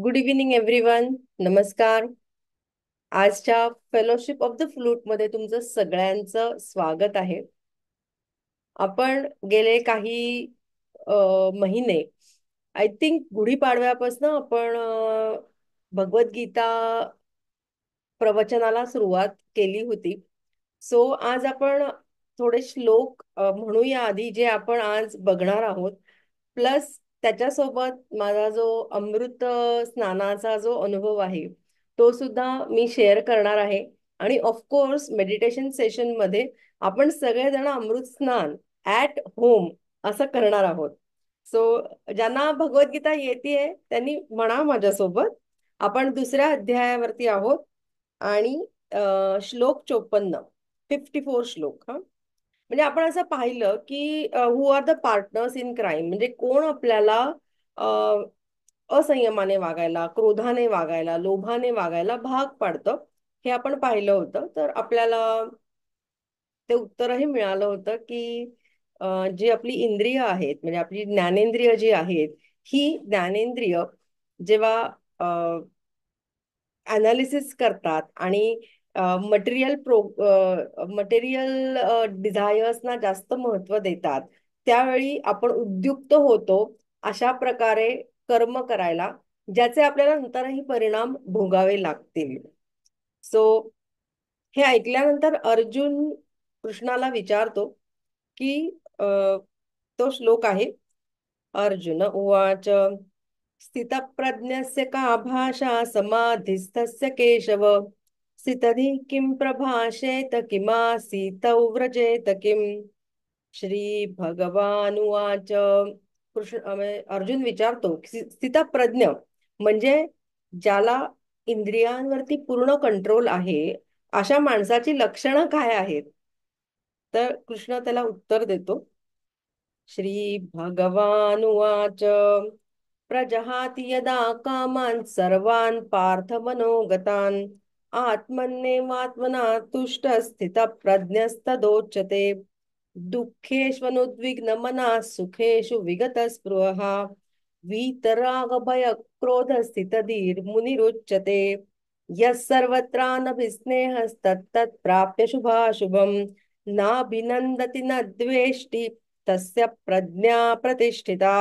Good evening everyone. नमस्कार. आजच्या fellowship of the flute मध्ये तुमचं सगळ्यांचं स्वागत आहे. आपण गेले काही महिने, आय थिंक गुढीपाडव्यापासून आपण भगवद्गीता प्रवचनाला सुरुवात केली होती. सो आज आपण थोडे श्लोक म्हणूया आधी, जे आपण आज बघणार आहोत. प्लस त्याच्यासोबत माझा जो अमृत स्नानाचा जो अनुभव आहे तो सुद्धा मी शेअर करणार आहे. आणि ऑफकोर्स मेडिटेशन सेशन मध्ये आपण सगळेजण अमृत स्नान ऍट होम असं करणार आहोत. सो ज्यांना भगवद्गीता येते त्यांनी म्हणा माझ्यासोबत. आपण दुसऱ्या अध्यायावरती आहोत आणि श्लोक 54, 54 श्लोक. हा म्हणजे आपण असं पाहिलं की who are the partners in crime, म्हणजे कोण आपल्याला अ, असंयमाने वागायला, क्रोधाने वागायला, लोभाने वागायला भाग पाडतं, हे आपण पाहिलं होतं. तर आपल्याला ते उत्तरही मिळालं होतं की जी आपली इंद्रिय आहेत, म्हणजे आपली ज्ञानेंद्रिय जी आहेत, ही ज्ञानेंद्रिय जेव्हा अनालिसिस करतात आणि मटेरियल डिझायर्सना जास्त महत्व देतात, त्यावेळी आपण उद्युक्त होतो अशा प्रकारे कर्म करायला, ज्याचे आपल्याला नंतरही परिणाम भोगावे लागतील. सो हे ऐकल्यानंतर अर्जुन कृष्णाला विचारतो की अ, तो श्लोक आहे. अर्जुन उवाच स्थितप्रज्ञस्य का भाषा समाधिस्थस्य केशव स्थितधि किं प्रभाषेत किमासीत व्रजेत किम. श्री भगवानुवाच. अर्जुन विचारतो की स्थितप्रज्ञ म्हणजे ज्याला इंद्रियांवरती पूर्ण कंट्रोल आहे, अशा माणसाची लक्षणं काय आहेत. तर कृष्ण त्याला उत्तर देतो. श्री भगवानुवाच प्रजहाति यदा कामान् सर्वान् पार्थ मनोगतान् आत्मन्नेवात्मना तुष्टः स्थितप्रज्ञस्तदोच्यते दुःखेष्वनुद्विग्नमनः सुखेषु विगतस्पृहः वीतरागभयक्रोधस्थितधीर्मुनिरुच्यते यः सर्वत्रानभिस्नेहस्तत्तत् प्राप्य शुभाशुभम् नाभिनन्दति न द्वेष्टि तस्य प्रज्ञा प्रतिष्ठिता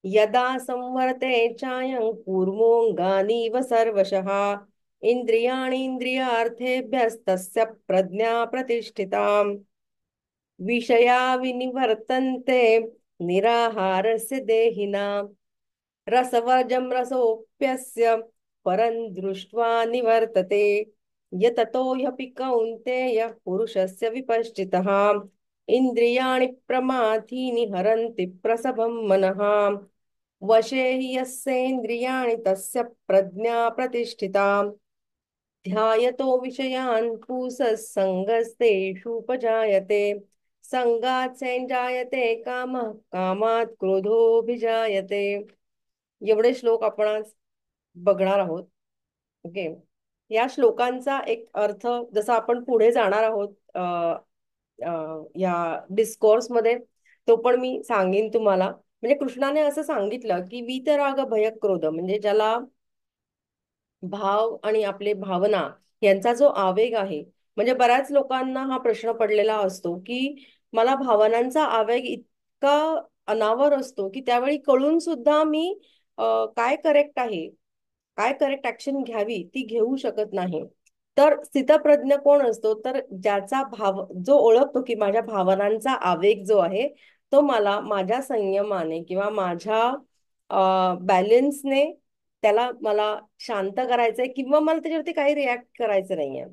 यदा संवर्ते चायं कूर्मोऽङ्गानीव सर्वशः इन्द्रियाणीन्द्रियार्थेभ्यस्तस्य प्रज्ञा प्रतिष्ठिता विषया विनिवर्तन्ते निराहारस्य देहिनां रसवर्जं रसोऽप्यस्य परं दृष्ट्वा निवर्तते यततो ह्यपि कौन्तेय पुरुषस्य विपश्चितः इन्द्रियाणि प्रमाथीनि हरन्ति प्रसभं मनः वशे हि यस्येन्द्रियाणि तस्य प्रज्ञा प्रतिष्ठिता ध्यायतो विषयान् पुंसः सङ्गस्तेषुपजायते संगात संजायते कामः कामात क्रोधोभिजायते. एवढे श्लोक आपण आज बघणार आहोत. ओके. या श्लोकांचा एक अर्थ जसा आपण पुढे जाणार आहोत या डिस्कोर्स मध्ये, तो पण मी सांगेन तुम्हाला. म्हणजे कृष्णाने असं सांगितलं की वीतराग भय क्रोध, म्हणजे ज्याला भाव आणि आपले भावना यांचा जो आवेग आहे. म्हणजे बऱ्याच लोकांना हा प्रश्न पडलेला असतो की मला भावनांचा आवेग इतका अनावर असतो की त्यावेळी कळून सुद्धा मी काय करेक्ट आहे, काय करेक्ट ऍक्शन घ्यावी ती घेऊ शकत नाही. तर स्थितप्रज्ञ कोण असतो, तर ज्याचा भाव जो ओळखतो की माझ्या भावनांचा आवेग जो आहे तो मला माझ्या संयमाने किंवा माझ्या बॅलन्सने त्याला मला शांत करायचंय, किंवा मला त्याच्यावरती काही रिॲक्ट करायचं नाहीये.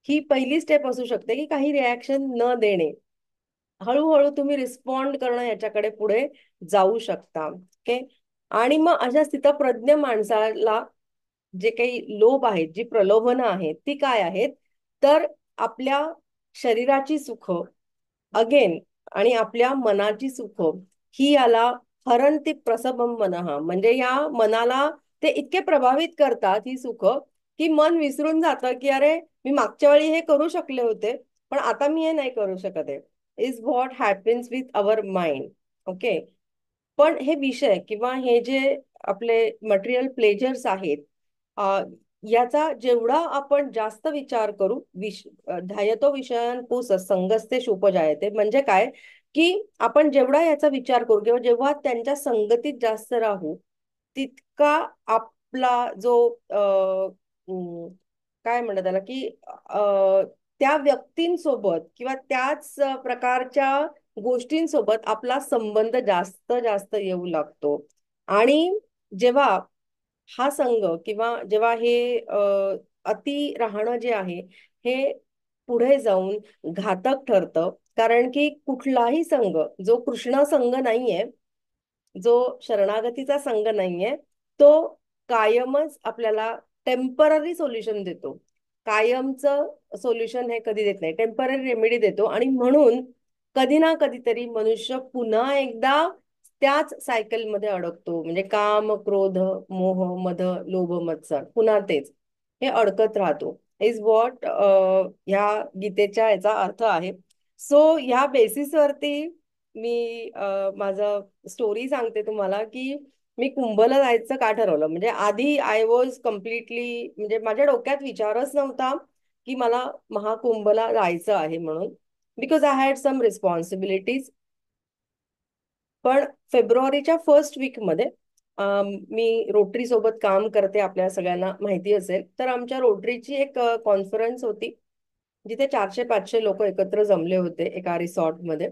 ही पहिली स्टेप असू शकते की काही रिॲक्शन न देणे. हळूहळू तुम्ही रिस्पॉन्ड करणं याच्याकडे पुढे जाऊ शकता. ओके. आणि मग अशा स्थितप्रज्ञ माणसाला जे काही लोभ आहेत, जी प्रलोभनं आहेत, ती काय आहेत, तर आपल्या शरीराची सुख अगेन आणि आपल्या मनाची सुख ही याला हरंती प्रसभम मनः, म्हणजे या मनाला ते इतके प्रभावित करतात ही सुख, की मन विसरून जातं की अरे मी मागच्या वेळी हे करू शकले होते पण आता मी हे नाही करू शकत आहे. Is what happens with our mind. Okay. पण हे विषय किंवा हे जे आपले मटेरियल प्लेजर्स आहेत, अ, याचा जेवढा आपण जास्त विचार करू, ध्यायतो विषयान पुस संगस्ते शोपजायते, म्हणजे काय की आपण जेवढा याचा विचार करू किंवा जेव्हा त्यांच्या संगतीत जास्त राहू, तितका आपला जो काय म्हणतात त्याला की त्या व्यक्तींसोबत किंवा त्याच प्रकारच्या गोष्टींसोबत आपला संबंध जास्त जास्त येऊ लागतो. आणि जेव्हा हा संघ किंवा जेव्हा हे अति राहणं जे आहे हे पुढे जाऊन घातक ठरतं. कारण की कुठलाही संघ जो कृष्ण संघ नाहीये, जो शरणागतीचा संघ नाहीये, तो कायमच आपल्याला टेम्पररी सोल्युशन देतो. कायमचं सोल्युशन हे कधी देत नाही, टेम्पररी रेमेडी देतो. आणि म्हणून कधी ना कधीतरी मनुष्य पुन्हा एकदा त्याच सायकलमध्ये अडकतो. म्हणजे काम, क्रोध, मोह, मद, लोभ, मत्सर, पुन्हा तेच हे अडकत राहतो. इज व्हॉट ह्या गीतेच्या याचा अर्थ आहे. सो ह्या बेसिसवरती मी माझं स्टोरी सांगते तुम्हाला की मी कुंभला जायचं का ठरवलं. म्हणजे आधी आय वॉज कम्प्लिटली, म्हणजे माझ्या डोक्यात विचारच नव्हता की मला महाकुंभला जायचं आहे म्हणून, because I had some responsibilities. पण फेब्रुवारीच्या फर्स्ट वीकमध्ये मी रोटरी सोबत काम करते, आपल्या सगळ्यांना माहिती असेल. तर आमच्या रोटरीची एक कॉन्फरन्स होती, जिथे 400-500 लोक एकत्र जमले होते एका रिसॉर्टमध्ये.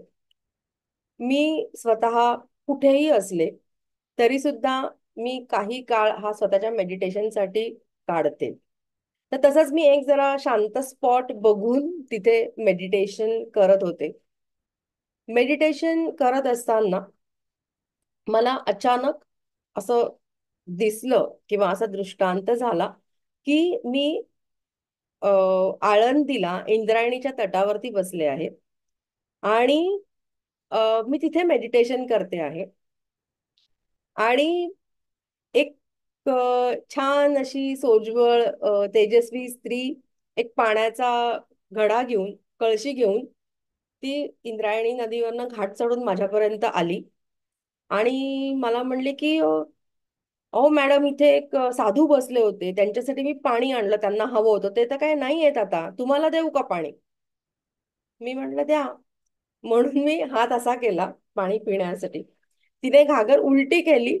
मी स्वतः कुठेही असले तरी सुद्धा मी काही काळ हा स्वतःच्या मेडिटेशनसाठी काढते. तर तसंच मी एक जरा शांत स्पॉट बघून तिथे मेडिटेशन करत होते. मेडिटेशन करत असताना मला अचानक असं दिसलं किंवा असा दृष्टांत झाला की मी आळंदीला इंद्रायणीच्या तटावरती बसले आहे. आणि मी तिथे मेडिटेशन करते आहे. आणि एक छान अशी सोज्वळ तेजस्वी स्त्री एक पाण्याचा घडा घेऊन, कळशी घेऊन, ती इंद्रायणी नदीवरनं घाट चढून माझ्यापर्यंत आली. आणि मला म्हणले की अहो मॅडम, इथे एक साधू बसले होते, त्यांच्यासाठी मी पाणी आणलं, त्यांना हवं होतं, ते तर काय नाही येत आता, तुम्हाला देऊ का पाणी. मी म्हटलं द्या. म्हणून मी हात असा केला पाणी पिण्यासाठी. तिने घागर उलटी केली,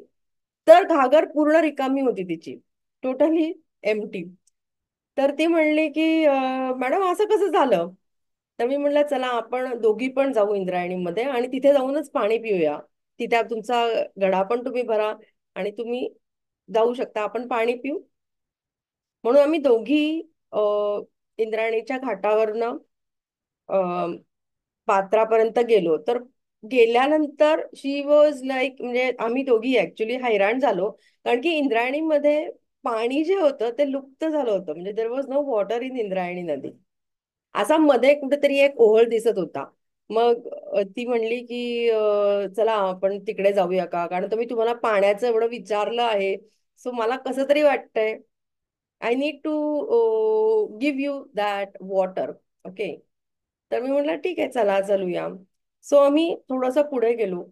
तर घागर पूर्ण रिकामी होती तिची, टोटली एम्प्टी. तर ती म्हणली की मॅडम असं कसं झालं. तर मी म्हणलं चला आपण दोघी पण जाऊ इंद्रायणीमध्ये आणि तिथे जाऊनच पाणी पिऊया. तिथे तुमचा गडा पण तुम्ही भरा आणि तुम्ही जाऊ शकता, आपण पाणी पिऊ. म्हणून आम्ही दोघी इंद्रायणीच्या घाटावरनं पात्रापर्यंत गेलो. तर गेल्यानंतर शी वॉज लाईक, म्हणजे आम्ही दोघी ऍक्च्युली हैराण झालो. कारण की इंद्रायणीमध्ये पाणी जे होतं ते लुप्त झालं होतं. म्हणजे there was no water in Indrayani नदी. असा मध्ये कुठेतरी एक ओहळ दिसत होता. मग ती म्हणली की चला आपण तिकडे जाऊया का, कारण तुम्ही तुम्हाला पाण्याचं एवढं विचारलं आहे. सो मला कसं तरी वाटतंय, I need to give you that water. Okay. तर मी म्हटलं ठीक आहे, चला चलूया. सो आम्ही थोडंसं पुढे गेलो.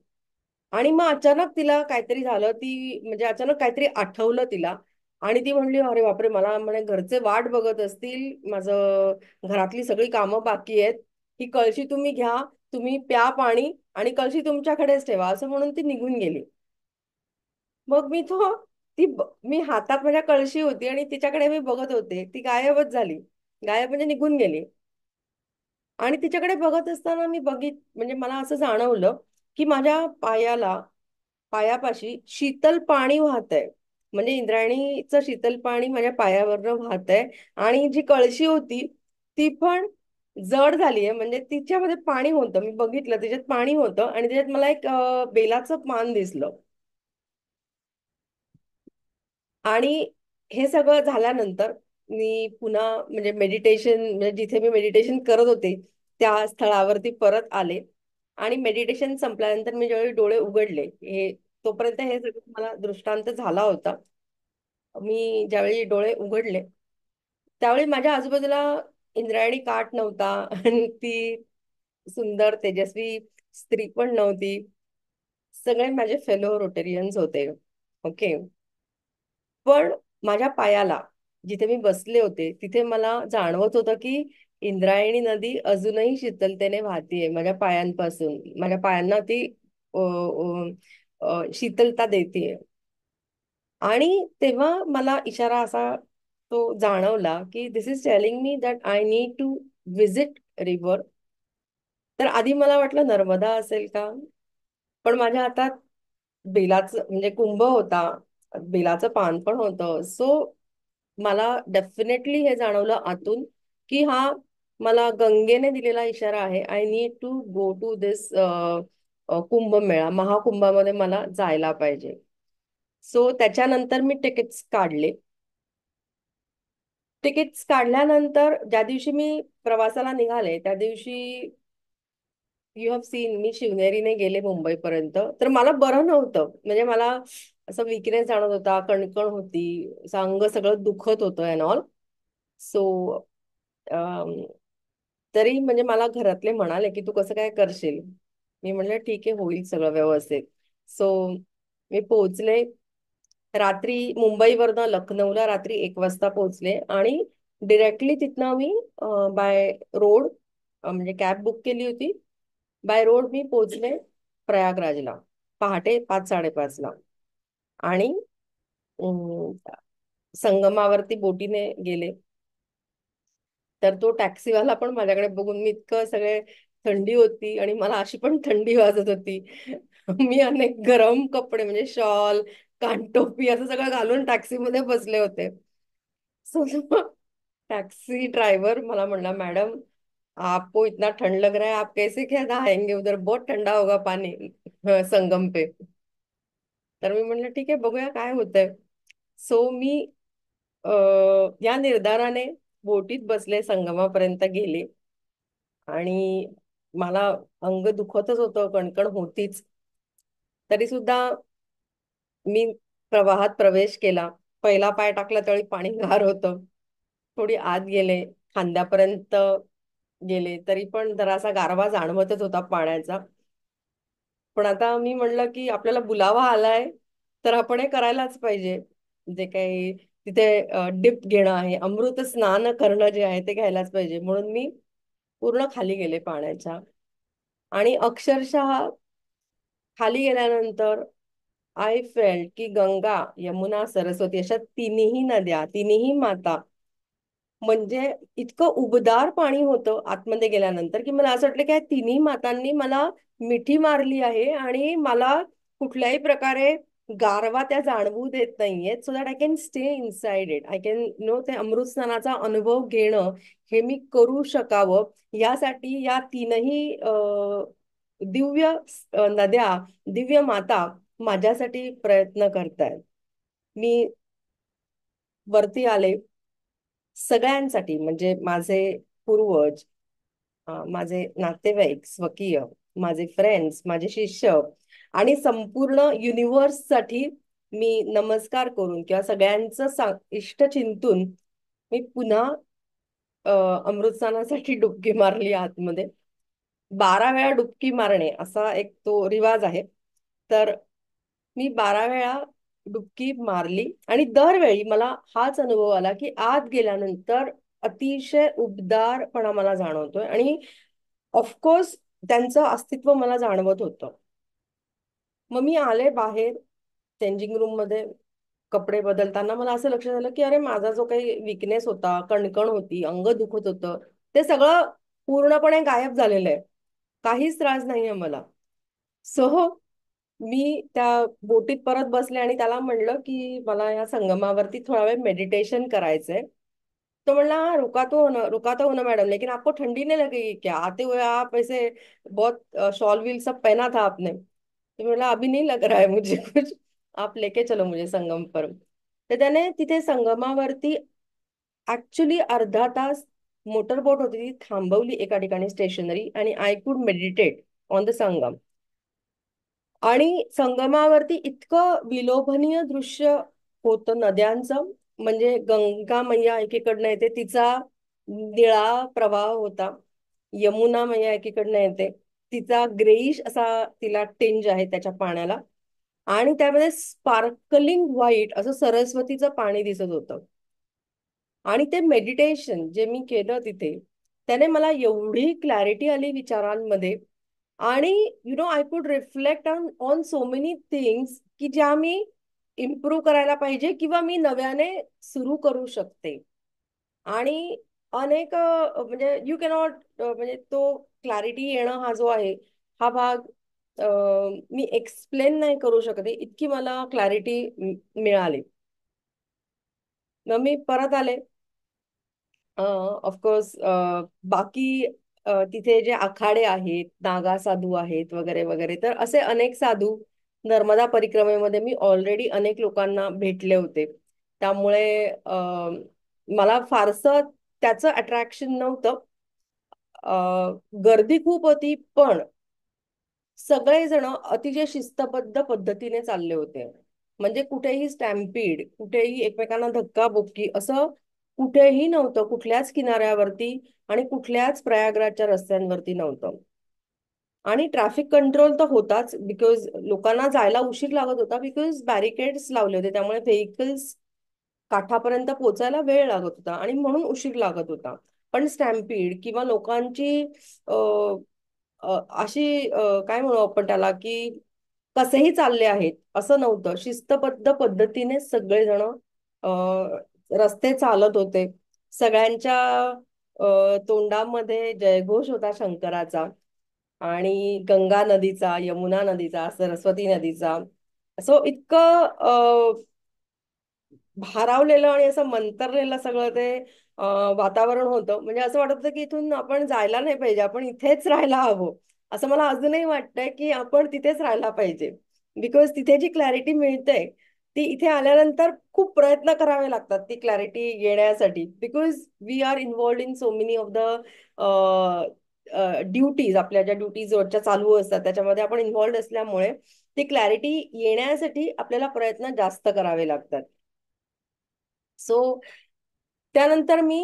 आणि मग अचानक तिला काहीतरी झालं, ती म्हणजे अचानक काहीतरी आठवलं तिला. आणि ती म्हणली अरे बापरे, मला म्हणे घरचे वाट बघत असतील, माझं घरातली सगळी कामं बाकी आहेत, ही कळशी तुम्ही घ्या, तुम्ही प्या पाणी आणि कळशी तुमच्याकडेच ठेवा, असं म्हणून ती निघून गेली. मग मी हातात माझ्या कळशी होती आणि तिच्याकडे मी बघत होते, ती गायबच झाली. गायब म्हणजे निघून गेली. आणि तिच्याकडे बघत असताना मी म्हणजे मला असं जाणवलं की माझ्या पायापाशी शीतल पाणी वाहतंय. म्हणजे इंद्रायणीचं शीतल पाणी माझ्या पायावरनं वाहतंय. आणि जी कळशी होती ती पण जड झाली आहे. म्हणजे तिच्यामध्ये पाणी होतं, मी बघितलं त्याच्यात पाणी होतं आणि त्याच्यात मला एक बेलाचं पान दिसलं. आणि हे सगळं झाल्यानंतर मी पुन्हा म्हणजे मेडिटेशन, म्हणजे जिथे मी मेडिटेशन करत होते त्या स्थळावरती परत आले. आणि मेडिटेशन संपल्यानंतर मी ज्यावेळी डोळे उघडले, तोपर्यंत हे सगळं मला दृष्टांत झाला होता. मी ज्यावेळी डोळे उघडले त्यावेळी माझ्या आजूबाजूला इंद्रायणी काठ नव्हता आणि ती सुंदर तेजस्वी स्त्री पण नव्हती. सगळे माझे फेलो रोटेरियन्स होते. ओके. पण माझ्या पायाला, जिथे मी बसले होते तिथे मला जाणवत होतं की इंद्रायणी नदी अजूनही शीतलतेने वाहतीये माझ्या पायांपासून. माझ्या पायांना ती शीतलता देते. आणि तेव्हा मला इशारा असा तो जाणवला की this is telling me that I need to visit river. तर आधी मला वाटलं नर्मदा असेल का, पण माझ्या हातात बेलाचं म्हणजे कुंभ होता, बेलाचं पान पण होतं. सो मला डेफिनेटली हे जाणवलं आतून की हा मला गंगेने दिलेला इशारा आहे. I need to go to this Kumbh Mela, महाकुंभामध्ये मला जायला पाहिजे. सो त्याच्यानंतर मी तिकीट्स काढले. तिकीट्स काढल्यानंतर ज्या दिवशी मी प्रवासाला निघाले त्या दिवशी यू हॅव सीन मी शिवनेरीने गेले मुंबईपर्यंत. तर मला बरं नव्हतं, म्हणजे मला असं विकनेस जाणवत होता, कणकण होती, असं अंग सगळं दुखत होतं अँड ऑल. सो तरी म्हणजे मला घरातले म्हणाले की तू कसं काय करशील. मी म्हणलं ठीक आहे, होईल सगळं व्यवस्थित. सो मी पोहोचले रात्री मुंबईवरनं लखनौला रात्री 1 वाजता पोहोचले. आणि डिरेक्टली तिथनं मी बाय रोड म्हणजे कॅब बुक केली होती. बाय रोड मी पोहोचले प्रयागराजला पहाटे 5-5:30ला. आणि अं, संगमावरती बोटीने गेले. तर तो टॅक्सीवाला पण माझ्याकडे बघून, मी इतकं सगळे थंडी होती आणि मला अशी पण थंडी वाजत होती. मी अनेक गरम कपडे म्हणजे शॉल, कानटोपी असं सगळं घालून टॅक्सीमध्ये बसले होते. सो टॅक्सी ड्राइवर मला म्हणला, मैडम आपको इतना ठंड लग रहा है, आप कैसे क्या नहाएंगे, उधर बहुत ठंडा होगा पानी संगम पे. तर मी म्हणलं ठीक आहे, बघूया काय होतंय. सो मी या निर्धाराने बोटीत बसले, संगमापर्यंत गेले. आणि मला अंग दुखतच होतं, कणकण होतीच. तरी सुद्धा मी प्रवाहात प्रवेश केला. पहिला पाय टाकला त्यावेळी पाणी गार होतं. थोडी आत गेले, खांद्यापर्यंत गेले, तरी पण जरासा गारवा जाणवतच होता पाण्याचा. पण आता मी म्हणलं की आपल्याला बुलावा आलाय, तर आपण हे करायलाच पाहिजे. जे काही तिथे डिप घेणं आहे, अमृत स्नान करणं जे आहे ते घ्यायलाच पाहिजे. म्हणून मी पूर्ण खाली गेले पाण्याच्या. आणि अक्षरशः खाली गेल्यानंतर आय फेल्ट की गंगा, यमुना, सरस्वती अशा तिन्ही नद्या, तिन्ही माता, म्हणजे इतकं उबदार पाणी होतं आतमध्ये गेल्यानंतर की मला असं वाटलं की या तिन्ही मातांनी मला मिठी मारली आहे आणि मला कुठल्याही प्रकारे गारवा त्या जाणवू देत नाहीयेत. So that I can stay inside it, I can ते अमृत स्नानाचा अनुभव घेणं, हे मी करू शकावं. यासाठी या तीनही दिव्य नद्या, दिव्य माता माझ्यासाठी प्रयत्न करतायत. मी वरती आले सगळ्यांसाठी, म्हणजे माझे पूर्वज, माझे नातेवाईक स्वकीय, माझे फ्रेंड्स, माझे शिष्य आणि संपूर्ण युनिव्हर्स साठी मी नमस्कार करून किंवा सगळ्यांचं इष्ट चिंतून मी पुन्हा अ, अमृतस्नानासाठी डुबकी मारली आतमध्ये. 12 वेळा डुबकी मारणे असा एक तो रिवाज आहे. तर मी 12 वेळा डुबकी मारली आणि दरवेळी मला हाच अनुभव आला की आत गेल्यानंतर अतिशय उबदारपणा मला जाणवतोय. आणि ऑफकोर्स त्यांचं अस्तित्व मला जाणवत होतं. मग मी आले बाहेर चेंजिंग रूम मध्ये, कपडे बदलताना मला असं लक्षात आलं की अरे माझा जो काही विकनेस होता, कणकण होती, अंग दुखत होतं, ते सगळं पूर्णपणे गायब झालेलं आहे. काहीच त्रास नाहीये मला. सो मी त्या बोटीत परत बसले आणि त्याला म्हणलं की मला या संगमावरती थोडा वेळ मेडिटेशन करायचंय. तो म्हणला हाँ रुका तो हो ना मैडम, लेकिन आपको ठंडी नहीं लगेगी क्या, आते हुए आप ऐसे बहुत शॉल वील सब पहना था आपने. तो बोला अभी नहीं लग रहा है मुझे कुछ, आप लेके चलो मुझे संगम पर. तर त्याने तिथे संगमावरती ऍक्च्युली अर्धा तास मोटरबोट होती ती थांबवली एका ठिकाणी स्टेशनरी, आणि I could meditate on the संगम. आणि संगमावरती इतकं विलोभनीय दृश्य होतं नद्यांचं. म्हणजे गंगा मैया एकीकडनं येते, तिचा निळा प्रवाह होता. यमुना मैया एकीकडनं येते, तिचा ग्रेइश असा तिला टिंज आहे त्याच्या पाण्याला. आणि त्यामध्ये स्पार्कलिंग व्हाईट असं सरस्वतीचं पाणी दिसत होतं. आणि ते मेडिटेशन जे मी केलं तिथे, त्याने मला एवढी क्लॅरिटी आली विचारांमध्ये. आणि I could reflect on on so many things की ज्या मी इम्प्रूव्ह करायला पाहिजे किंवा मी नव्याने सुरू करू शकते. आणि अनेक म्हणजे यू कॅनॉट म्हणजे तो क्लॅरिटी येणं हा जो आहे, हा भाग अ, मी एक्सप्लेन नाही करू शकत आहे, इतकी मला क्लॅरिटी मिळाली. मग मी परत आले. ऑफकोर्स बाकी तिथे जे आखाडे आहेत, नागा साधू आहेत वगैरे वगैरे, तर असे अनेक साधू नर्मदा परिक्रमेमध्ये मी ऑलरेडी अनेक लोकांना भेटले होते. त्यामुळे मला फारसं त्याचं अट्रॅक्शन नव्हतं. गर्दी खूप होती, पण सगळेजण अतिशय शिस्तबद्ध पद्धतीने चालले होते. म्हणजे कुठेही स्टॅम्पीड, कुठेही एकमेकांना धक्काबुक्की असं कुठेही नव्हतं, कुठल्याच किनाऱ्यावरती आणि कुठल्याच प्रयागराजच्या रस्त्यांवरती नव्हतं. आणि ट्रॅफिक कंट्रोल तर होताच, बिकॉज लोकांना जायला उशीर लागत होता, बिकॉज बॅरिकेड्स लावले होते, त्यामुळे व्हेकल्स काठापर्यंत पोहोचायला वेळ लागत होता आणि म्हणून उशीर लागत होता. पण स्टॅम्पीड किंवा लोकांची अशी काय म्हणू आपण त्याला, की कसेही चालले आहेत असं नव्हतं. शिस्तबद्ध पद्धतीने सगळेजण रस्ते चालत होते. सगळ्यांच्या तोंडामध्ये जयघोष होता शंकराचा, आणि गंगा नदीचा, यमुना नदीचा, सरस्वती नदीचा. असं इतकं भारावलेलं आणि असं मंतरलेलं सगळं ते वातावरण होतं. म्हणजे असं वाटत होतं की इथून आपण जायला नाही पाहिजे, आपण इथेच राहायला हवं. असं मला अजूनही वाटतंय की आपण तिथेच राहायला पाहिजे. बिकॉज तिथे जी क्लॅरिटी मिळते, ती इथे आल्यानंतर खूप प्रयत्न करावे लागतात ती क्लॅरिटी येण्यासाठी. Because we are involved in so many of the duties. आपल्या ज्या ड्युटीज रोजच्या चालू असतात त्याच्यामध्ये आपण इन्व्हॉल्ड असल्यामुळे ती क्लॅरिटी येण्यासाठी आपल्याला प्रयत्न जास्त करावे लागतात. सो त्यानंतर मी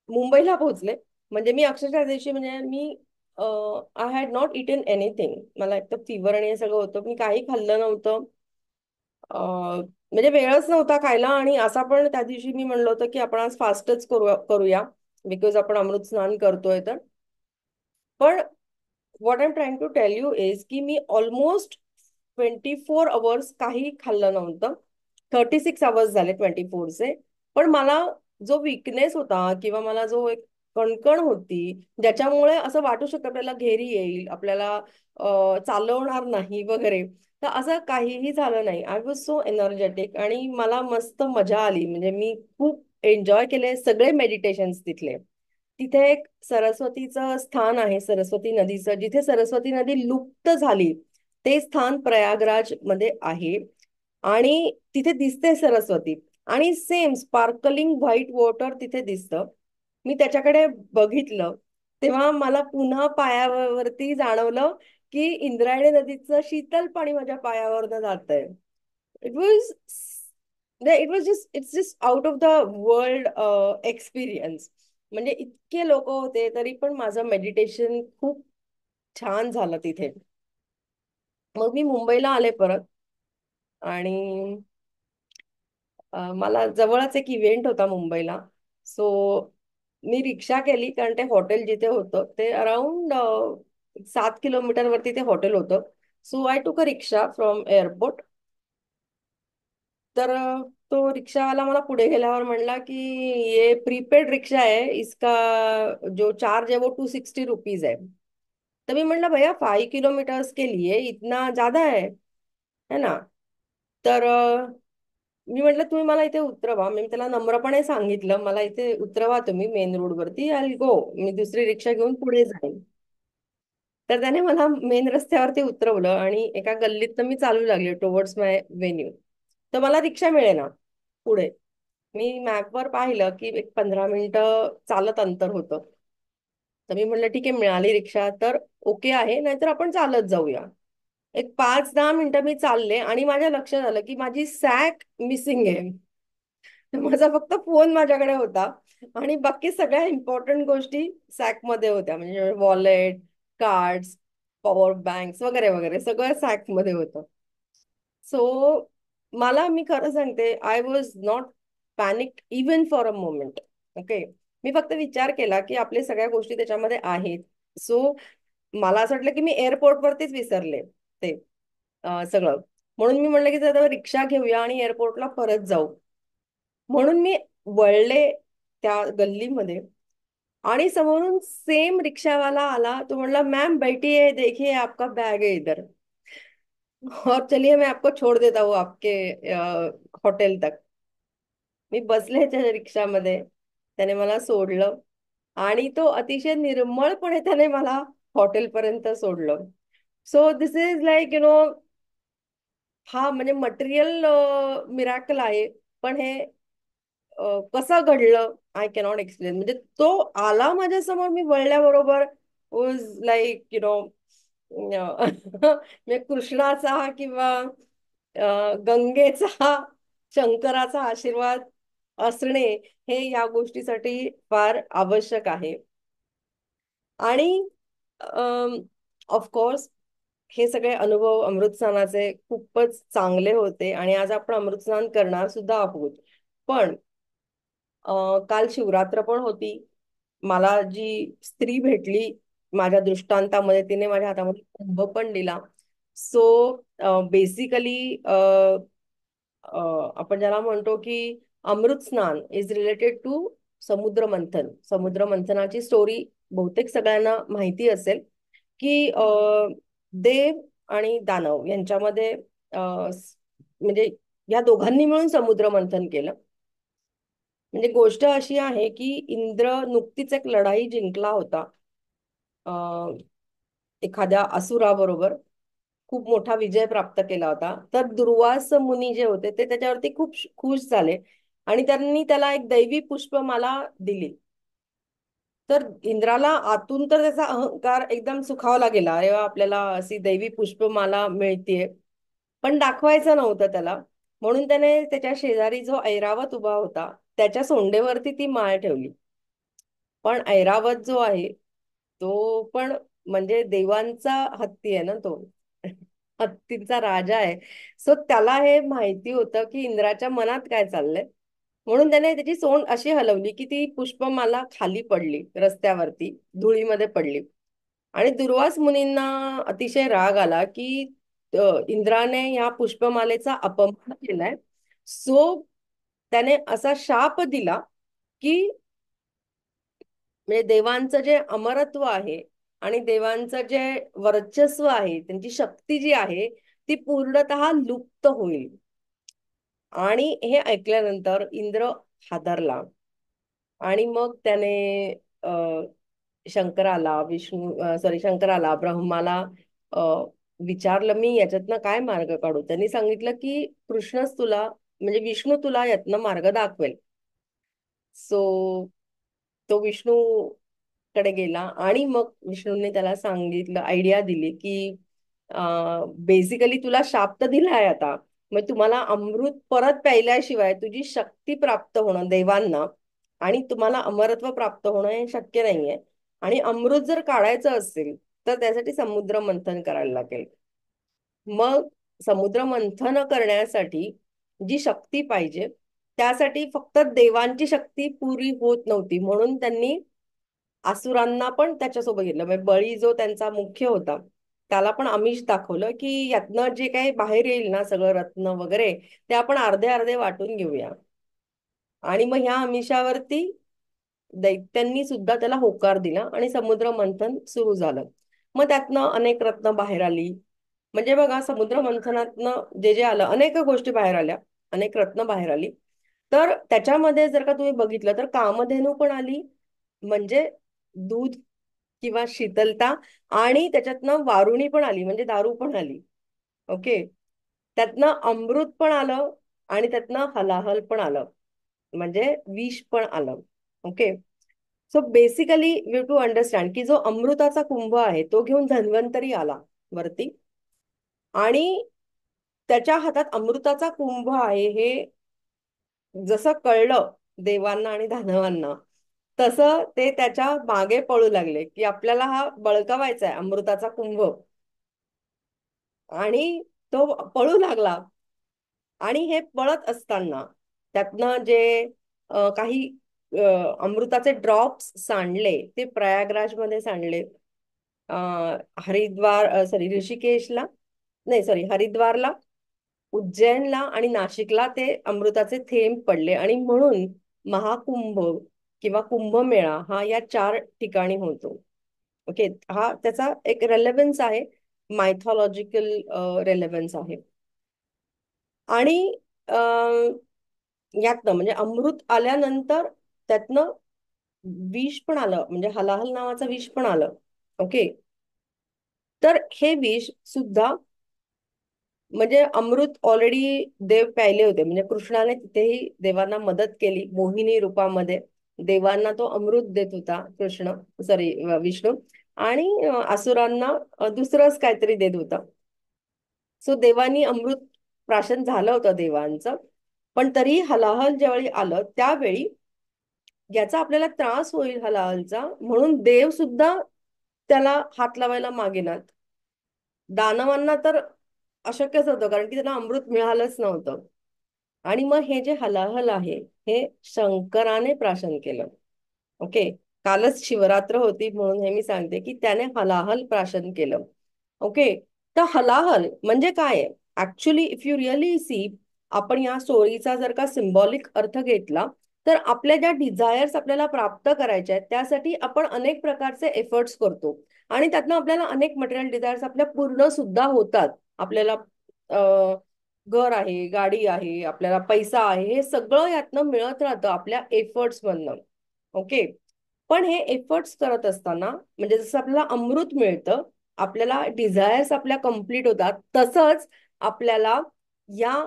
मुंबईला पोहोचले. म्हणजे मी अक्षरशः त्या दिवशी, म्हणजे मी I had not eaten anything. मला एक तर फिवर आणि हे सगळं होतं, मी काही खाल्लं नव्हतं. म्हणजे वेळच नव्हता खायला. आणि असा पण त्या दिवशी मी म्हणलं होतं की आपण आज फास्टच करूया, बिकॉज आपण अमृत स्नान करतोय तर. पण what I am trying to tell you is की मी ऑलमोस्ट 24 अवर्स काही खाल्लं नव्हतं. 36 अवर्स झाले 24चे. पण मला जो विकनेस होता किंवा मला जो एक कणकण होती, ज्याच्यामुळे असं वाटू शकतं आपल्याला घेरी येईल, आपल्याला चालवणार नाही वगैरे, तर असं काहीही झालं नाही. आय वॉज सो एनर्जेटिक आणि मला मस्त मजा आली. म्हणजे मी खूप एन्जॉय केले सगळे मेडिटेशन्स तिथले. तिथे एक सरस्वतीचं स्थान आहे, सरस्वती नदीचं, जिथे सरस्वती नदी लुप्त झाली ते स्थान प्रयागराज मध्ये आहे. आणि तिथे दिसते सरस्वती, आणि सेम स्पार्कलिंग व्हाईट वॉटर तिथे दिसतं. मी त्याच्याकडे बघितलं तेव्हा मला पुन्हा पायावरती जाणवलं की इंद्रायणी नदीचं शीतल पाणी माझ्या पायावरनं जातंय. It was it's just out of the world experience. म्हणजे इतके लोक होते तरी पण माझं मेडिटेशन खूप छान झालं तिथे. मग मी मुंबईला आले परत. आणि मला जवळच एक इव्हेंट होता मुंबईला. सो मी रिक्षा केली, कारण ते हॉटेल जिथे होतं ते अराउंड 7 किलोमीटर वरती ते हॉटेल होतं. सो आय टूक अ रिक्षा फ्रॉम एअरपोर्ट. तर तो रिक्षावाला मला पुढे गेल्यावर म्हणला की ये प्रीपेड रिक्शा है, इसका जो चार्ज है वो 260 रुपीज है. तर मी म्हणलं भैया 5 किलोमीटर्स के लिए इतना ज्यादा है ना. तर मी म्हटलं तुम्ही मला इथे उतरवा. मी त्याला नम्रपणे सांगितलं मला इथे उतरवा तुम्ही मेन रोड वरती, आय गो, मी दुसरी रिक्षा घेऊन पुढे जाईन. तर त्याने मला मेन रस्त्यावरती उतरवलं आणि एका गल्लीत मी चालू लागले टुवर्ड्स माय व्हेन्यू. तर मला रिक्षा मिळेना पुढे. मी मॅपवर पाहिलं की एक 15 मिनिटं चालत अंतर होतं. तर मी म्हटलं ठीक आहे, मिळाली रिक्षा तर ओके आहे, नाहीतर आपण चालत जाऊया. एक 5-10 मिनिटं मी चालले आणि माझ्या लक्षात आलं की माझी सॅक मिसिंग आहे. तर माझा फक्त फोन माझ्याकडे होता आणि बाकी सगळ्या इम्पॉर्टंट गोष्टी सॅक मध्ये होत्या, म्हणजे वॉलेट, कार्ड्स. पॉवर बँक्स वगैरे वगैरे सगळं सॅक मध्ये होतं. सो मला, मी खरं सांगते, I was not panic even for a moment. Okay. मी फक्त विचार केला की आपले सगळ्या गोष्टी त्याच्यामध्ये आहेत. सो मला असं वाटलं की मी एअरपोर्टवरतीच विसरले ते सगळं. म्हणून मी म्हणलं की आता रिक्षा घेऊया आणि एअरपोर्टला परत जाऊ. म्हणून मी वळले त्या गल्लीमध्ये, आणि समोरून सेम रिक्षावाला आला. तो म्हणला, मैम बैठिए, देखिए आपका बैग है इधर, और चलिए मैं आपको छोड़ देता हूँ आपके हॉटेल तक. मी बसले त्या रिक्षामध्ये, त्याने मला सोडलं, आणि तो अतिशय निर्मळपणे त्याने मला हॉटेलपर्यंत सोडलं. सो दिस इज लाईक हा म्हणजे मटेरियल मिराकल आहे. पण हे कसं घडलं, आय कॅनॉट एक्सप्लेन. म्हणजे तो आला माझ्यासमोर, मी वळल्याबरोबर वॉज लाईक म्हणजे कृष्णाचा किंवा गंगेचा, शंकराचा आशीर्वाद असणे हे या गोष्टीसाठी फार आवश्यक आहे. आणि ऑफकोर्स हे सगळे अनुभव अमृतस्नानाचे खूपच चांगले होते, आणि आज आपण अमृतस्नान करणार सुद्धा आहोत. पण काल शिवरात्र पण होती. मला जी स्त्री भेटली माझ्या दृष्टांतामध्ये, तिने माझ्या हातामध्ये कुंभ पण दिला. सो बेसिकली आपण ज्याला म्हणतो की अमृत स्नान इज रिलेटेड टू समुद्र मंथन. समुद्र मंथनाची स्टोरी बहुतेक सगळ्यांना माहिती असेल, की देव आणि दानव यांच्यामध्ये म्हणजे या दोघांनी मिळून समुद्र मंथन केलं. म्हणजे गोष्ट अशी आहे की इंद्र नुकतीच एक लढाई जिंकला होता अ, एखाद्या असुराबरोबर. खूप मोठा विजय प्राप्त केला होता. तर दुर्वास मुनी जे होते ते त्याच्यावरती खूप खुश झाले, आणि त्यांनी त्याला एक दैवी पुष्पमाला दिली. तर इंद्राला आतून तर त्याचा अहंकार एकदम सुखावला गेला, अरे वा, आपल्याला अशी दैवी पुष्पमाला मिळतीये. पण दाखवायचं नव्हतं त्याला. म्हणून त्याने त्याच्या शेजारी जो ऐरावत उभा होता त्याच्या सोंडेवरती ती माळ ठेवली. पण ऐरावत जो आहे तो पण म्हणजे देवांचा हत्ती आहे ना तो, हत्तींचा राजा आहे. सो त्याला हे माहिती होतं की इंद्राच्या मनात काय चाललंय. म्हणून त्याने त्याची सोंड अशी हलवली की ती पुष्पमाला खाली पडली, रस्त्यावरती धुळीमध्ये पडली. आणि दुर्वास मुनींना अतिशय राग आला की इंद्राने या पुष्पमालेचा अपमान केलाय. सो त्याने असा शाप दिला की म्हणजे देवांचं जे अमरत्व आहे आणि देवांचं जे वर्चस्व आहे, त्यांची शक्ती जी आहे ती पूर्णतः लुप्त होईल. आणि हे ऐकल्यानंतर इंद्र हादरला. आणि मग त्याने अ, शंकराला, सॉरी, शंकराला, ब्रह्माला अ, विचारलं, मी याच्यातनं काय मार्ग काढू. त्यांनी सांगितलं की कृष्णच तुला, म्हणजे विष्णू तुला यातनं मार्ग दाखवेल. सो तो विष्णू कडे गेला, आणि मग विष्णूने त्याला सांगितलं, आयडिया दिली की बेसिकली तुला शाप तर दिलाय आता, मग तुम्हाला अमृत परत प्यायल्याशिवाय तुझी शक्ती प्राप्त होणं देवांना, आणि तुम्हाला अमरत्व प्राप्त होणं हे शक्य नाहीये. आणि अमृत जर काढायचं असेल तर त्यासाठी समुद्र मंथन करायला लागेल. मग समुद्र मंथन करण्यासाठी जी शक्ती पाहिजे, त्यासाठी फक्त देवांची शक्ती पुरी होत नव्हती. म्हणून त्यांनी आसुरांना पण त्याच्यासोबत घेतलं. म्हणजे बळी जो त्यांचा मुख्य होता त्याला पण आमिष दाखवलं की यातनं जे काही बाहेर येईल ना, सगळं रत्न वगैरे, ते आपण अर्धे अर्धे वाटून घेऊया. आणि मग ह्या आमिषावरती दैत्यांनी सुद्धा त्याला होकार दिला, आणि समुद्र मंथन सुरू झालं. मग त्यातनं अनेक रत्न बाहेर आली. म्हणजे बघा, समुद्र मंथनातनं जे जे आलं, अनेक गोष्टी बाहेर आल्या, अनेक रत्न बाहेर आली. तर त्याच्यामध्ये जर का तुम्ही बघितलं तर कामधेनू पण आली, म्हणजे दूध किंवा शीतलता. आणि त्याच्यातनं वारुणी पण आली, म्हणजे दारू पण आली. ओके. त्यातनं अमृत पण आलं, आणि त्यातनं हलाहल पण आलं, म्हणजे विष पण आलं. Okay. So basically we to understand की जो अमृताचा कुंभ आहे तो घेऊन धन्वंतरी आला वरती. आणि त्याच्या हातात अमृताचा कुंभ आहे हे जसं कळलं देवांना आणि दानवांना, तसं ते त्याच्या मागे पळू लागले की आपल्याला हा बळकावायचा आहे अमृताचा कुंभ. आणि तो पळू लागला. आणि हे पळत असताना त्यातनं जे काही अमृताचे ड्रॉप्स सांडले ते प्रयागराजमध्ये सांडले. अ, हरिद्वार सॉरी ऋषिकेशला, नाही सॉरी हरिद्वारला, उज्जैनला आणि नाशिकला ते अमृताचे थेंब पडले. आणि म्हणून महाकुंभ किंवा कुंभमेळा हा या 4 ठिकाणी होतो. ओके, हा त्याचा एक रेलेव्हन्स आहे, मायथॉलॉजिकल रेलेव्हन्स आहे. आणि यातनं म्हणजे अमृत आल्यानंतर त्यातनं विष पण आलं, म्हणजे हलाहल नावाचं विष पण आलं. ओके, तर हे विष सुद्धा म्हणजे अमृत ऑलरेडी देव प्यायले होते, म्हणजे कृष्णाने तिथेही देवांना मदत केली मोहिनी रूपामध्ये. देवांना तो अमृत देत होता कृष्ण, सॉरी विष्णू. आणि असुरांना दुसरंच काहीतरी देत होता. सो देवानी अमृत प्राशन झालं होतं देवांचं. पण तरी हलाहल ज्यावेळी आलं त्यावेळी याचा आपल्याला त्रास होईल हलाहलचा, म्हणून देव सुद्धा त्याला हात लावायला मागेनात. दानवांना तर अशक्यच होतं, कारण की त्यांना अमृत मिळालंच नव्हतं. आणि मग हे जे हलाहल आहे हे शंकराने प्राशन केलं. ओके, कालच शिवरात्र होती म्हणून हे मी सांगते की त्याने हलाहल प्राशन केलं. ओके, तर हलाहल म्हणजे काय? Actually if you really see, आपण या स्टोरीचा जर का सिम्बॉलिक अर्थ घेतला तर आपल्या ज्या डिझायर्स आपल्याला प्राप्त करायच्या आहेत त्यासाठी आपण अनेक प्रकारचे एफर्ट्स करतो. आणि त्यातनं आपल्याला अनेक मटेरियल डिझायर्स आपल्या पूर्ण सुद्धा होतात. आपल्याला घर आहे, गाडी आहे, आपल्याला पैसा आहे, हे सगळं यातनं मिळत राहतं आपल्या एफर्ट्स मधनं. ओके, पण हे एफर्ट्स करत असताना म्हणजे जसं आपल्याला अमृत मिळतं, आपल्याला डिझायर्स आपल्या कम्प्लीट होतात, तसंच आपल्याला या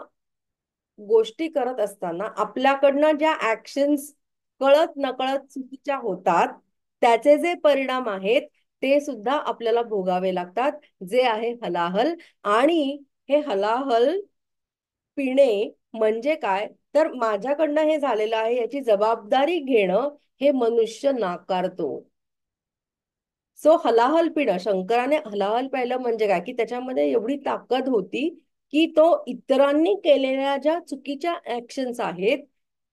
गोष्टी करत असताना आपल्याकडनं ज्या ऍक्शन्स कळत नकळत चुकीच्या होतात त्याचे जे परिणाम आहेत ते सुद्धा आपल्याला भोगावे लागतात, जे आहे हलाहल. आणि हे हलाहल पिणे म्हणजे काय, तर माझ्याकडनं हे झालेलं आहे याची जबाबदारी घेणं हे मनुष्य नाकारतो. सो हलाहल पिणं, शंकराने हलाहल प्यायलं म्हणजे काय, की त्याच्यामध्ये एवढी ताकद होती की तो इतरांनी केलेल्या ज्या चुकीच्या ऍक्शन्स आहेत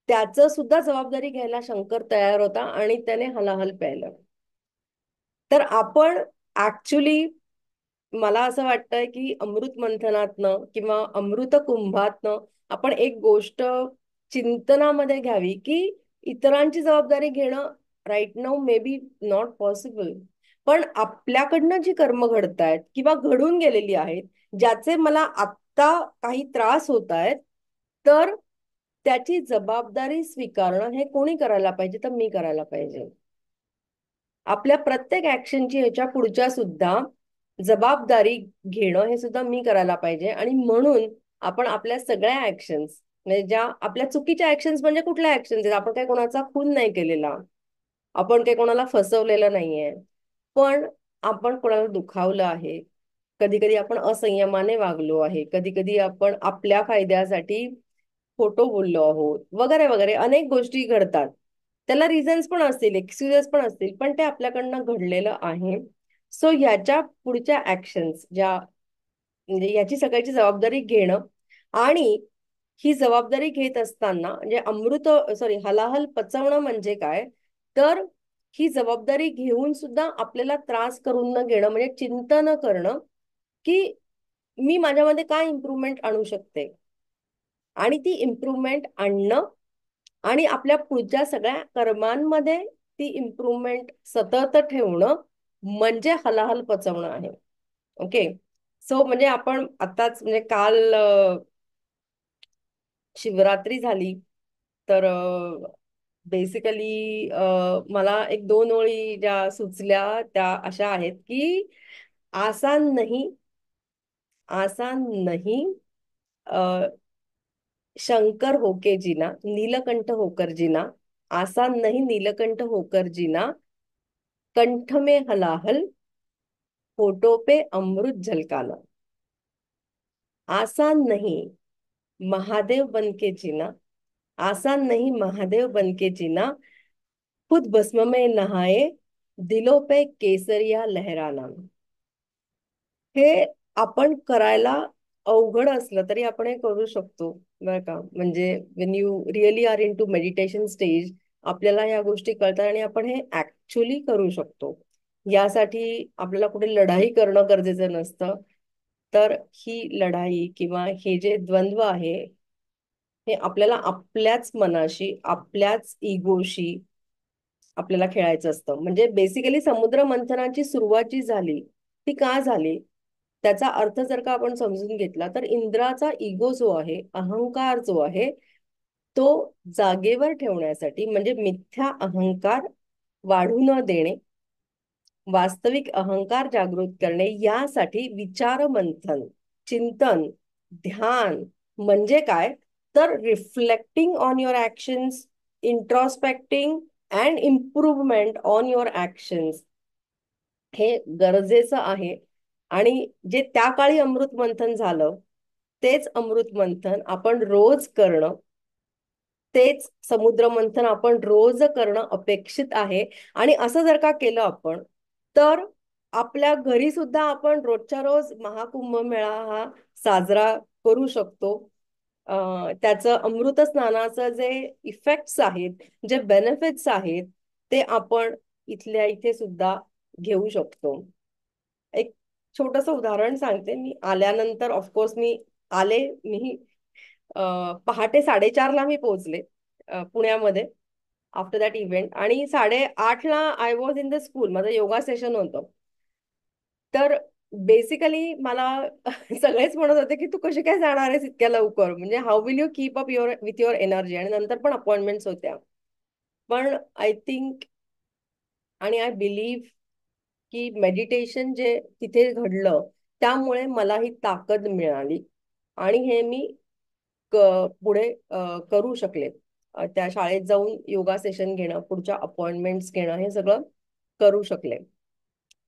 त्याचं सुद्धा जबाबदारी घ्यायला शंकर तयार होता आणि त्याने हलाहल प्यायलं. तर आपण ऍक्च्युली, मला असं वाटतंय की अमृत मंथनातनं किंवा अमृत कुंभातनं आपण एक गोष्ट चिंतनामध्ये घ्यावी की इतरांची जबाबदारी घेणं right now may be not possible. पण आपल्याकडनं जी कर्म घडतायत किंवा घडून गेलेली आहेत, ज्याचे मला आत्ता काही त्रास होत आहेत, तर त्याची जबाबदारी स्वीकारणं हे कोणी करायला पाहिजे, तर मी करायला पाहिजे. आपल्या प्रत्येक ऍक्शनची ह्याच्या पुढच्या सुद्धा जबाबदारी घेणं हे सुद्धा मी करायला पाहिजे. आणि म्हणून आपण आपल्या सगळ्या ऍक्शन्स, म्हणजे ज्या आपल्या चुकीच्या ऍक्शन्स म्हणजे कुठल्या ऍक्शन्स आहेत, आपण काही कोणाचा खून नाही केलेला, आपण काही कोणाला फसवलेलं नाहीये, पण आपण कोणाला दुखावलं आहे, कधी कधी आपण असंयमाने वागलो आहे, कधी कधी आपण आपल्या फायद्यासाठी खोटं बोललो आहोत, वगैरे वगैरे अनेक गोष्टी घडतात. त्याला रिझन्स पण असतील, एक्सक्युजेस पण असतील, पण ते आपल्याकडनं घडलेलं आहे. सो याच्या पुढच्या ऍक्शन्स ज्या, म्हणजे याची सगळ्याची जबाबदारी घेणं. आणि ही जबाबदारी घेत असताना म्हणजे अमृत सॉरी हलाहल पचवणं म्हणजे काय, तर ही जबाबदारी घेऊन सुद्धा आपल्याला त्रास करून न घेणं म्हणजे चिंतन करणं की मी माझ्यामध्ये काय इम्प्रूव्हमेंट आणू शकते, आणि ती इम्प्रूव्हमेंट आणणं आणि आपल्या पुढच्या सगळ्या कर्मांमध्ये ती इम्प्रूव्हमेंट सतत ठेवणं म्हणजे हलाहल पचवणं आहे. ओके, सो म्हणजे आपण आताच म्हणजे काल शिवरात्री झाली, तर बेसिकली मला एक दोन ओळी ज्या सुचल्या त्या अशा आहेत की आसान नहीं, आसान नहीं, शंकर होके जीना, नीलकंठ होकर जीना, आसान नहीं नीलकंठ होकर जीना, कंठ में हलाहल, होठों पे अमृत झलकाना, आसान नहीं महादेव बन के जीना, आसान नहीं महादेव बन के जीना, खुद भस्म में नहाए, दिलों पे केसरिया लहराना. हे आपण करायला अवघड असलं तरी आपण हे करू शकतो, बरं का. म्हणजे when you really are into meditation stage, आपल्याला ह्या गोष्टी कळतात आणि आपण हे ऍक्च्युली करू शकतो. यासाठी आपल्याला कुठे लढाई करणं गरजेचं नसतं. तर ही लढाई किंवा हे जे द्वंद्व आहे, हे आपल्याला आपल्याच मनाशी, आपल्याच इगोशी आपल्याला खेळायचं असतं. म्हणजे बेसिकली समुद्र मंथनाची सुरुवात जी झाली ती का झाली, त्याचा अर्थ जर का आपण समजून घेतला तर इंद्राचा इगो जो आहे, अहंकार जो आहे, तो जागेवर ठेवण्यासाठी, म्हणजे मिथ्या अहंकार वाढू न देणे, वास्तविक अहंकार जागृत करणे, यासाठी विचार मंथन, चिंतन, ध्यान म्हणजे काय, तर reflecting on your actions, introspecting and improvement on your actions, हे गरजेचं आहे. आणि जे त्या काळी अमृत मंथन झालं, तेच अमृत मंथन आपण रोज करणं, तेच समुद्र मंथन आपण रोज करणं अपेक्षित आहे. आणि असं जर का केलं आपण, तर आपल्या घरी सुद्धा आपण रोजच्या रोज महाकुंभमेळा हा साजरा करू शकतो. त्याचं अमृत स्नानाचं जे इफेक्ट्स आहेत, जे बेनिफिट्स आहेत, ते आपण इथल्या इथे सुद्धा घेऊ शकतो. एक छोटस उदाहरण सांगते. मी आल्यानंतर, ऑफकोर्स मी आले, मी पहाटे 4:30ला मी पोहोचले पुण्यामध्ये आफ्टर दॅट इव्हेंट. आणि 8:30ला I was in the school, माझं योगा सेशन होतं. तर बेसिकली मला सगळेच म्हणत होते की तू कशी काय जाणार आहेस इतक्या लवकर, म्हणजे how will you keep up your with your energy. आणि नंतर पण अपॉइंटमेंट्स होत्या. पण आय थिंक आणि आय बिलीव्ह की मेडिटेशन जे तिथे घडलं, त्यामुळे मला ही ताकद मिळाली. आणि हे मी पुढे करू शकले. त्या शाळेत जाऊन योगा सेशन घेणं, पुढच्या अपॉइंटमेंट्स घेणं, हे सगळं करू शकले.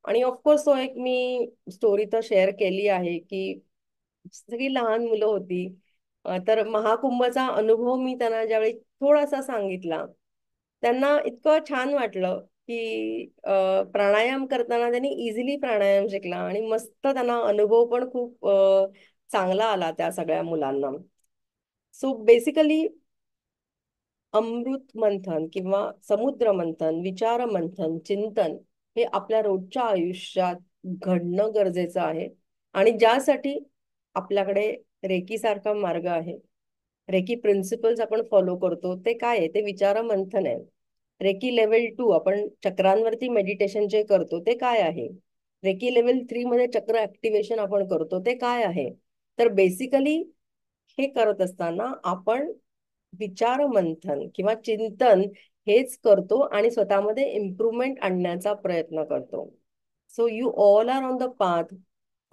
आणि ऑफकोर्स तो एक मी स्टोरी तर शेअर केली आहे की सगळी लहान मुलं होती. तर महाकुंभचा अनुभव मी त्यांना ज्यावेळी थोडासा सांगितला, त्यांना इतकं छान वाटलं की प्राणायाम करताना त्यांनी इझिली प्राणायाम शिकला आणि मस्त त्यांना अनुभव पण खूप चांगला आला त्या सगळ्या मुलांना. सो बेसिकली अमृत मंथन किंवा समुद्र मंथन, विचार मंथन, चिंतन, हे आपल्या रोजच्या आयुष्यात घडणं गरजेचं आहे. आणि ज्यासाठी आपल्याकडे रेकी सारखा मार्ग आहे. रेकी प्रिन्सिपल्स आपण फॉलो करतो, ते काय आहे, ते विचार मंथन आहे. रेकी लेवल 2 आपण चक्रांवरती मेडिटेशन जे करतो ते काय आहे. रेकी लेवल 3 मध्ये चक्र ऍक्टिव्हेशन आपण करतो ते काय आहे. तर बेसिकली हे करत असताना आपण विचार मंथन किंवा चिंतन हेच करतो आणि स्वतःमध्ये इम्प्रूव्हमेंट आणण्याचा प्रयत्न करतो. So you all are on the path.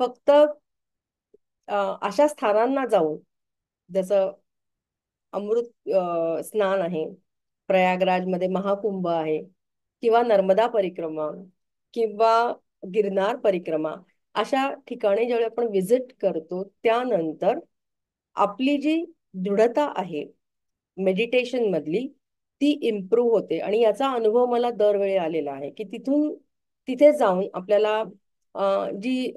फक्त अशा स्थानांना जाऊन, जसं अमृत स्नान आहे, प्रयागराजमध्ये महाकुंभ आहे, किंवा नर्मदा परिक्रमा, किंवा गिरनार परिक्रमा, अशा ठिकाणी जेव्हा आपण विजिट करतो, त्यानंतर आपली जी दृढता आहे मेडिटेशन मधली, ती इम्प्रूव्ह होते. आणि याचा अनुभव मला दरवेळी आलेला आहे की तिथे जाऊन आपल्याला जी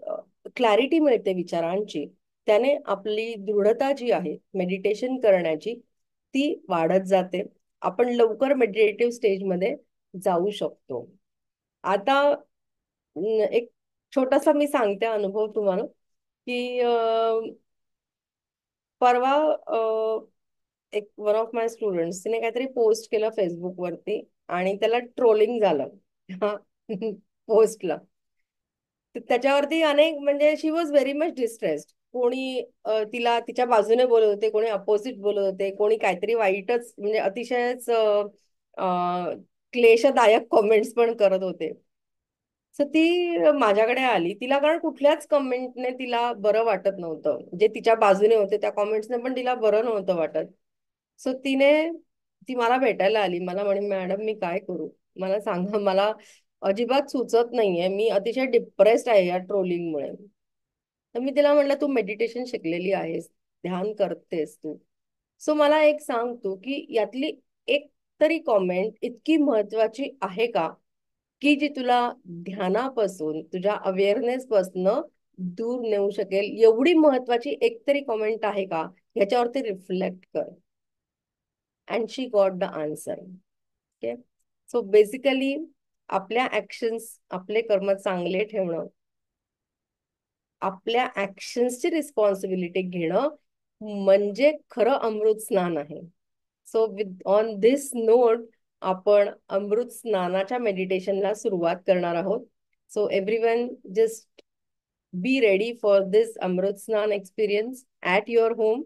क्लॅरिटी मिळते विचारांची, त्याने आपली दृढता जी आहे मेडिटेशन करण्याची, ती वाढत जाते. आपण लवकर मेडिटेटिव्ह स्टेजमध्ये जाऊ शकतो. आता एक छोटासा मी सांगते अनुभव तुम्हाला की परवा एक वन ऑफ माय स्टुडंट्स, तिने काहीतरी पोस्ट केलं फेसबुकवरती आणि त्याला ट्रोलिंग झालं पोस्टला. तर त्याच्यावरती अनेक, म्हणजे शी वॉज व्हेरी मच डिस्ट्रेस्ड. कोणी तिला तिच्या बाजूने बोलत होते, कोणी अपोजिट बोलत होते, कोणी काहीतरी वाईटच, म्हणजे अतिशयच क्लेशदायक कॉमेंट्स पण करत होते. सो ती माझ्याकडे आली. तिला कारण कुठल्याच कमेंटने तिला बरं वाटत नव्हतं. जे तिच्या बाजूने होते त्या कॉमेंट्सने पण तिला बरं नव्हतं वाटत. सो ती मला भेटायला आली. मला म्हणे, मॅडम मी काय करू, मला सांगा, मला अजिबात सुचत नाहीये, मी अतिशय डिप्रेस्ड आहे या ट्रोलिंगमुळे. तर मी तिला म्हटलं, तू मेडिटेशन शिकलेली आहेस, ध्यान करतेस तू, सो मला एक सांग तू की यातली एक तरी कॉमेंट इतकी महत्वाची आहे का की जी तुला ध्यानापासून, तुझ्या अवेअरनेस पासून दूर नेऊ शकेल एवढी महत्वाची एकतरी कॉमेंट आहे का ह्याच्यावरती रिफ्लेक्ट कर. And she got the answer. Okay. So basically आपल्या ऍक्शन्स, आपले कर्म चांगले ठेवणं, आपल्या ऍक्शन्सची रिस्पॉन्सिबिलिटी घेणं म्हणजे खरं अमृत स्नान आहे. So with on this note आपण अमृत स्नानाच्या मेडिटेशनला सुरुवात करणार आहोत. So everyone just be ready for this Amrit Snan experience at your home.